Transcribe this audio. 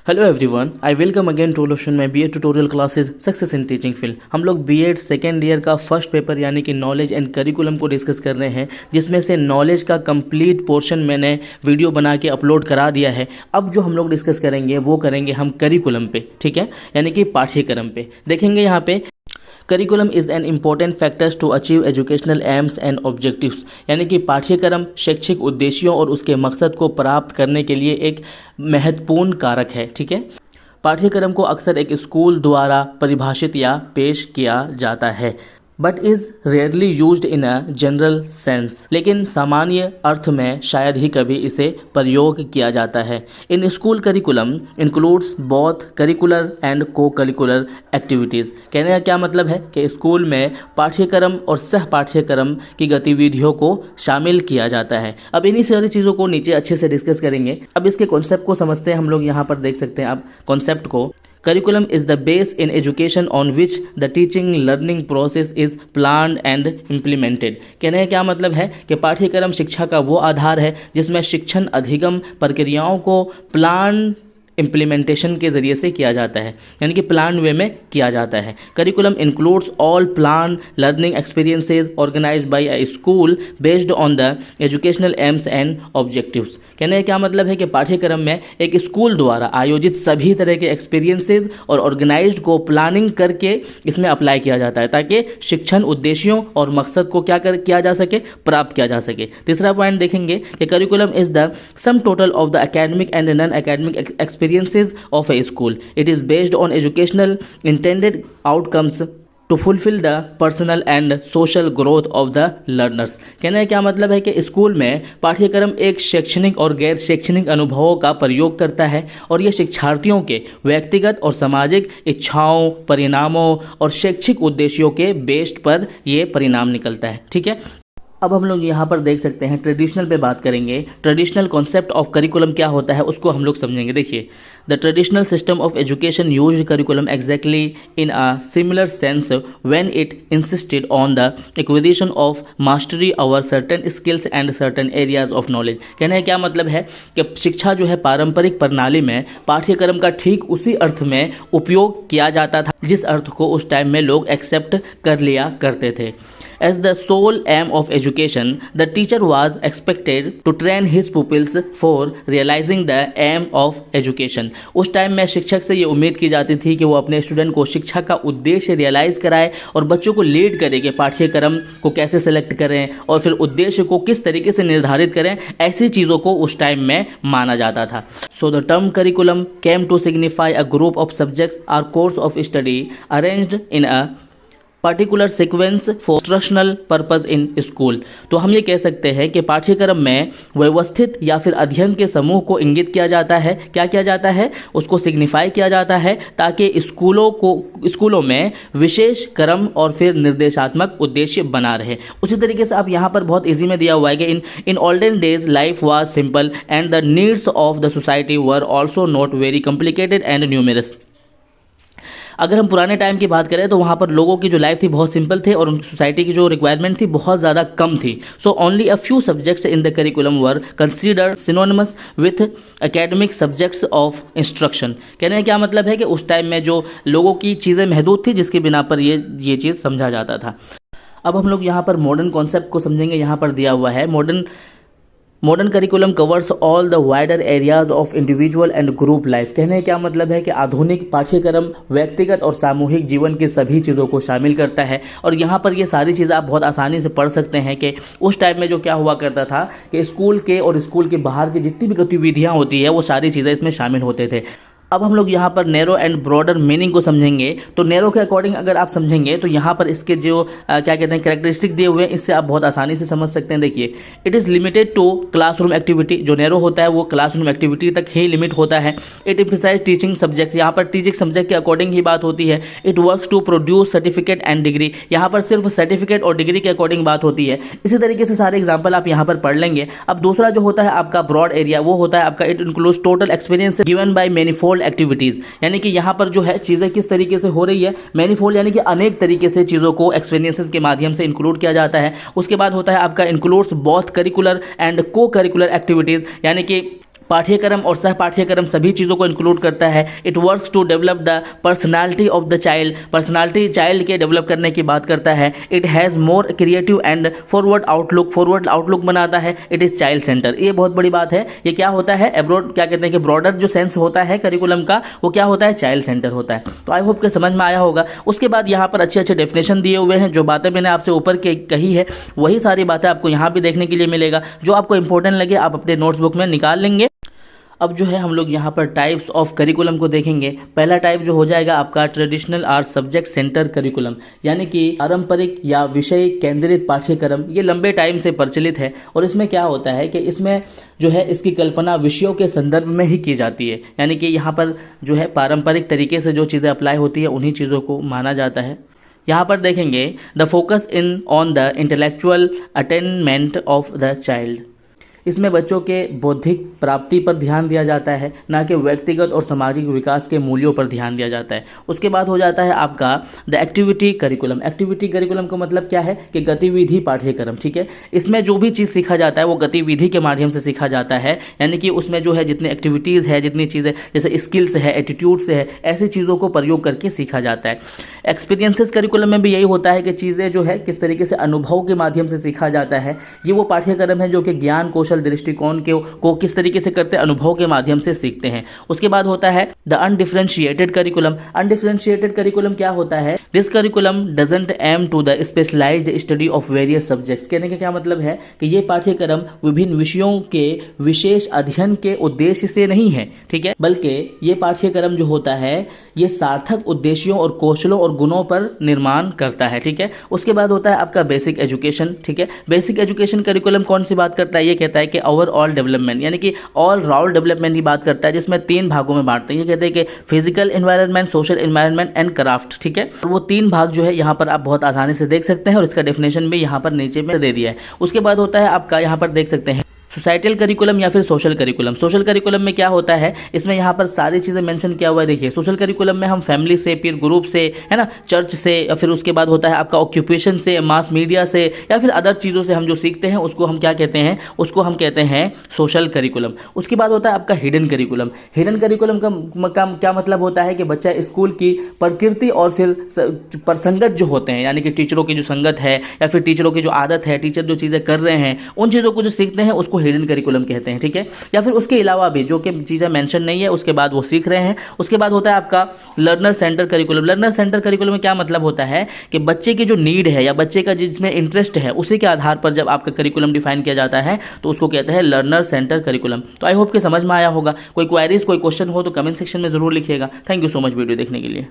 Hello everyone, I welcome again to lotion में BEd tutorial classes success in teaching field. हम लोग BEd second year का first paper यानी कि knowledge and curriculum को discuss कर रहे हैं, जिसमें से नॉलेज का कंप्लीट पोर्शन मैंने वीडियो बना के अपलोड करा दिया है। अब जो हम लोग डिस्कस करेंगे वो करेंगे हम करिकुलम पे, ठीक है, यानी कि पाठ्यक्रम पे। देखेंगे यहाँ पे curriculum is an important factors to achieve educational aims and objectives, यानी कि पाठ्यक्रम शैक्षिक उद्देश्यों और उसके मकसद को प्राप्त करने के लिए एक महत्वपूर्ण कारक है, ठीक है। पाठ्यक्रम को अक्सर एक स्कूल द्वारा परिभाषित या पेश किया जाता है, but is rarely used in a general sense, लेकिन सामान्य अर्थ में शायद ही कभी इसे प्रयोग किया जाता है। In school curriculum includes both curricular and को करिकुलर एक्टिविटीज़। कहने का क्या मतलब है कि स्कूल में पाठ्यक्रम और सह पाठ्यक्रम की गतिविधियों को शामिल किया जाता है। अब इन्हीं सारी चीज़ों को नीचे अच्छे से डिस्कस करेंगे। अब इसके कॉन्सेप्ट को समझते हैं हम लोग। यहाँ पर देख सकते हैं आप कॉन्सेप्ट को। Curriculum is the base in education on which the teaching learning process is planned and implemented। कहने का क्या मतलब है कि पाठ्यक्रम शिक्षा का वो आधार है जिसमें शिक्षण अधिगम प्रक्रियाओं को प्लान इम्प्लीमेंटेशन के ज़रिए से किया जाता है, यानी कि प्लान वे में किया जाता है। Curriculum includes all plan learning experiences organised by a school based on the educational aims and objectives. कहने का क्या मतलब है कि पाठ्यक्रम में एक स्कूल द्वारा आयोजित सभी तरह के एक्सपीरियंसेस और ऑर्गेनाइज्ड को प्लानिंग करके इसमें अप्लाई किया जाता है, ताकि शिक्षण उद्देश्यों और मकसद को किया जा सके, प्राप्त किया जा सके। तीसरा पॉइंट देखेंगे कि curriculum is the sum total of the academic and non academic experiences of a school. It is based on educational intended outcomes to fulfill the personal and social growth of the learners। कहने का क्या मतलब है कि school में पाठ्यक्रम एक शैक्षणिक और गैर शैक्षणिक अनुभवों का प्रयोग करता है और यह शिक्षार्थियों के व्यक्तिगत और सामाजिक इच्छाओं, परिणामों और शैक्षिक उद्देश्यों के बेस्ड पर यह परिणाम निकलता है, ठीक है। अब हम लोग यहाँ पर देख सकते हैं ट्रेडिशनल पे बात करेंगे। ट्रेडिशनल कॉन्सेप्ट ऑफ करिकुलम क्या होता है उसको हम लोग समझेंगे। देखिए, the traditional system of education used curriculum exactly in a similar sense when it insisted on the acquisition of mastery over certain skills and certain areas of knowledge. कहने का क्या मतलब है कि शिक्षा जो है पारंपरिक प्रणाली में पाठ्यक्रम का ठीक उसी अर्थ में उपयोग किया जाता था जिस अर्थ को उस टाइम में लोग एक्सेप्ट कर लिया करते थे। As the sole aim of education, the teacher was expected to train his pupils for realizing the aim of education। उस टाइम में शिक्षक से ये उम्मीद की जाती थी कि वो अपने स्टूडेंट को शिक्षा का उद्देश्य रियलाइज़ कराए और बच्चों को लीड करे कि पाठ्यक्रम को कैसे सेलेक्ट करें और फिर उद्देश्य को किस तरीके से निर्धारित करें। ऐसी चीज़ों को उस टाइम में माना जाता था। So the term curriculum came to signify a group of subjects or course of study arranged in a particular sequence for instructional purpose in school. तो हम ये कह सकते हैं कि पाठ्यक्रम में व्यवस्थित या फिर अध्ययन के समूह को इंगित किया जाता है। क्या किया जाता है? उसको सिग्निफाई किया जाता है ताकि स्कूलों में विशेष क्रम और फिर निर्देशात्मक उद्देश्य बना रहे। उसी तरीके से आप यहाँ पर बहुत ईजी में दिया हुआ है कि in olden days life was simple and the needs of the society were also not very complicated and numerous. अगर हम पुराने टाइम की बात करें तो वहाँ पर लोगों की जो लाइफ थी बहुत सिंपल थे और उनकी सोसाइटी की जो रिक्वायरमेंट थी बहुत ज़्यादा कम थी। So only a few subjects in the curriculum were considered synonymous with academic subjects of instruction. कहने का क्या मतलब है कि उस टाइम में जो लोगों की चीज़ें महदूद थी जिसकी बिना पर ये चीज़ समझा जाता था। अब हम लोग यहाँ पर मॉडर्न कॉन्सेप्ट को समझेंगे। यहाँ पर दिया हुआ है modern curriculum covers all the wider areas of individual and group life. कहने का क्या मतलब है कि आधुनिक पाठ्यक्रम व्यक्तिगत और सामूहिक जीवन के सभी चीज़ों को शामिल करता है और यहाँ पर ये सारी चीज़ें आप बहुत आसानी से पढ़ सकते हैं कि उस टाइम में जो क्या हुआ करता था कि स्कूल के और स्कूल के बाहर की जितनी भी गतिविधियाँ होती है वो सारी चीज़ें इसमें शामिल होते थे। अब हम लोग यहाँ पर नैरो एंड ब्रॉडर मीनिंग को समझेंगे। तो नैरो के अकॉर्डिंग अगर आप समझेंगे तो यहाँ पर इसके जो क्या कहते हैं कैरेक्टरिस्टिक दिए हुए हैं, इससे आप बहुत आसानी से समझ सकते हैं। देखिए, it is limited to classroom activity. जो नैरो होता है वो क्लासरूम एक्टिविटी तक ही लिमिट होता है। It emphasise teaching subjects. यहाँ पर टीचिंग सब्जेक्ट के अकॉर्डिंग ही बात होती है। It works to produce certificate and degree. यहाँ पर सिर्फ सर्टिफिकेट और डिग्री के अकॉर्डिंग बात होती है। इसी तरीके से सारे एग्जाम्पल आप यहाँ पर पढ़ लेंगे। अब दूसरा जो होता है आपका ब्रॉड एरिया, वो होता है आपका it includes total experience given by manifold activities. यानी कि यहाँ पर जो है चीज़ें किस तरीके से हो रही है, मैनीफोल्ड यानी कि अनेक तरीके से चीज़ों को एक्सपीरियंसेस के माध्यम से इंक्लूड किया जाता है। उसके बाद होता है आपका इंक्लूड्स बोथ करिकुलर एंड को करिकुलर एक्टिविटीज़, यानी कि पाठ्यक्रम और सह पाठ्यक्रम सभी चीज़ों को इंक्लूड करता है। It works to develop the personality of the child, personality child के डेवलप करने की बात करता है। It has more creative and forward outlook बनाता है। इट इज़ चाइल्ड सेंटर, ये बहुत बड़ी बात है। ये क्या होता है, एब्रॉड क्या कहते हैं कि ब्रॉडर जो सेंस होता है करिकुलम का वो क्या होता है, चाइल्ड सेंटर होता है। तो आई होप कि समझ में आया होगा। उसके बाद यहाँ पर अच्छे अच्छे डेफिनेशन दिए हुए हैं। जो बातें मैंने आपसे ऊपर के कही है वही सारी बातें आपको यहाँ भी देखने के लिए मिलेगा। जो आपको इंपॉर्टेंट लगे आप अपने नोट्सबुक में निकाल लेंगे। अब जो है हम लोग यहाँ पर टाइप्स ऑफ करिकुलम को देखेंगे। पहला टाइप जो हो जाएगा आपका traditional art subject centre curriculum, यानी कि पारंपरिक या विषय केंद्रित पाठ्यक्रम। ये लंबे टाइम से प्रचलित है और इसमें क्या होता है कि इसमें जो है इसकी कल्पना विषयों के संदर्भ में ही की जाती है, यानी कि यहाँ पर जो है पारंपरिक तरीके से जो चीज़ें अप्लाई होती है उन्हीं चीज़ों को माना जाता है। यहाँ पर देखेंगे the focus in on the intellectual attainment of the child. इसमें बच्चों के बौद्धिक प्राप्ति पर ध्यान दिया जाता है, ना कि व्यक्तिगत और सामाजिक विकास के मूल्यों पर ध्यान दिया जाता है। उसके बाद हो जाता है आपका the activity curriculum. Activity curriculum का मतलब क्या है कि गतिविधि पाठ्यक्रम, ठीक है। इसमें जो भी चीज़ सीखा जाता है वो गतिविधि के माध्यम से सीखा जाता है, यानी कि उसमें जो है जितनी एक्टिविटीज़ है, जितनी चीज़ें जैसे स्किल्स है, एटीट्यूड से है, ऐसी चीज़ों को प्रयोग करके सीखा जाता है। एक्सपीरियंसेस करिकुलम में भी यही होता है कि चीज़ें जो है किस तरीके से अनुभव के माध्यम से सीखा जाता है। ये वो पाठ्यक्रम है जो कि ज्ञान कौशल दृष्टिकोण को किस तरीके से करते हैं, अनुभव के माध्यम से सीखते हैं। उसके बाद होता है the undifferentiated curriculum. Undifferentiated curriculum क्या होता है, this curriculum doesn't aim to the specialised study of various subjects. कहने का क्या मतलब है कि ये पाठ्यक्रम विभिन्न विषयों के विशेष अध्ययन के उद्देश्य से नहीं है, ठीक है, बल्कि ये पाठ्यक्रम जो होता है ये सार्थक उद्देश्यों और कौशलों और गुणों पर निर्माण करता है, ठीक है। उसके बाद होता है आपका बेसिक एजुकेशन, ठीक है। बेसिक एजुकेशन करिकुलम कौन सी बात करता है, ये कहता है कि ओवरऑल डेवलपमेंट, यानी कि ऑल राउंड डेवलपमेंट की बात करता है, जिसमें 3 भागों में बांटते हैं। ये कहते हैं कि physical environment, social environment and craft, ठीक है। और वो 3 भाग जो है यहाँ पर आप बहुत आसानी से देख सकते हैं और इसका डेफिनेशन भी यहाँ पर नीचे में दे दिया है। उसके बाद होता है आपका यहाँ पर देख सकते हैं सोसाइटल करिकुलम या फिर सोशल करिकुलम। सोशल करिकुलम में क्या होता है, इसमें यहाँ पर सारी चीज़ें मेंशन किया हुआ है। देखिए सोशल करिकुलम में हम फैमिली से, फिर ग्रुप से, है ना, चर्च से, या फिर उसके बाद होता है आपका ऑक्यूपेशन से, मास मीडिया से, या फिर अदर चीज़ों से हम जो सीखते हैं उसको हम क्या कहते हैं, उसको हम कहते हैं सोशल करिकुलम। उसके बाद होता है आपका हिडन करिकुलम। हिडन करिकुलम का क्या मतलब होता है कि बच्चा स्कूल की प्रकृति और फिर प्रसंगत जो होते हैं, यानी कि टीचरों की जो संगत है या फिर टीचरों की जो आदत है, टीचर जो चीज़ें कर रहे हैं उन चीज़ों को जो सीखते हैं उसको हिडन करिकुलम कहते हैं, ठीक है। या फिर उसके अलावा भी जो कि चीज़ें मेंशन नहीं है उसके बाद वो सीख रहे हैं। उसके बाद होता है आपका learner centre curriculum. Learner centre curriculum में क्या मतलब होता है कि बच्चे की जो नीड है या बच्चे का जिसमें इंटरेस्ट है उसी के आधार पर जब आपका करिकुलम डिफाइन किया जाता है तो उसको कहते हैं लर्नर सेंटर करिकुलम। तो आई होप कि समझ में आया होगा। कोई क्वेरीज, कोई क्वेश्चन हो तो कमेंट सेक्शन में जरूर लिखिएगा। Thank you so much video देखने के लिए।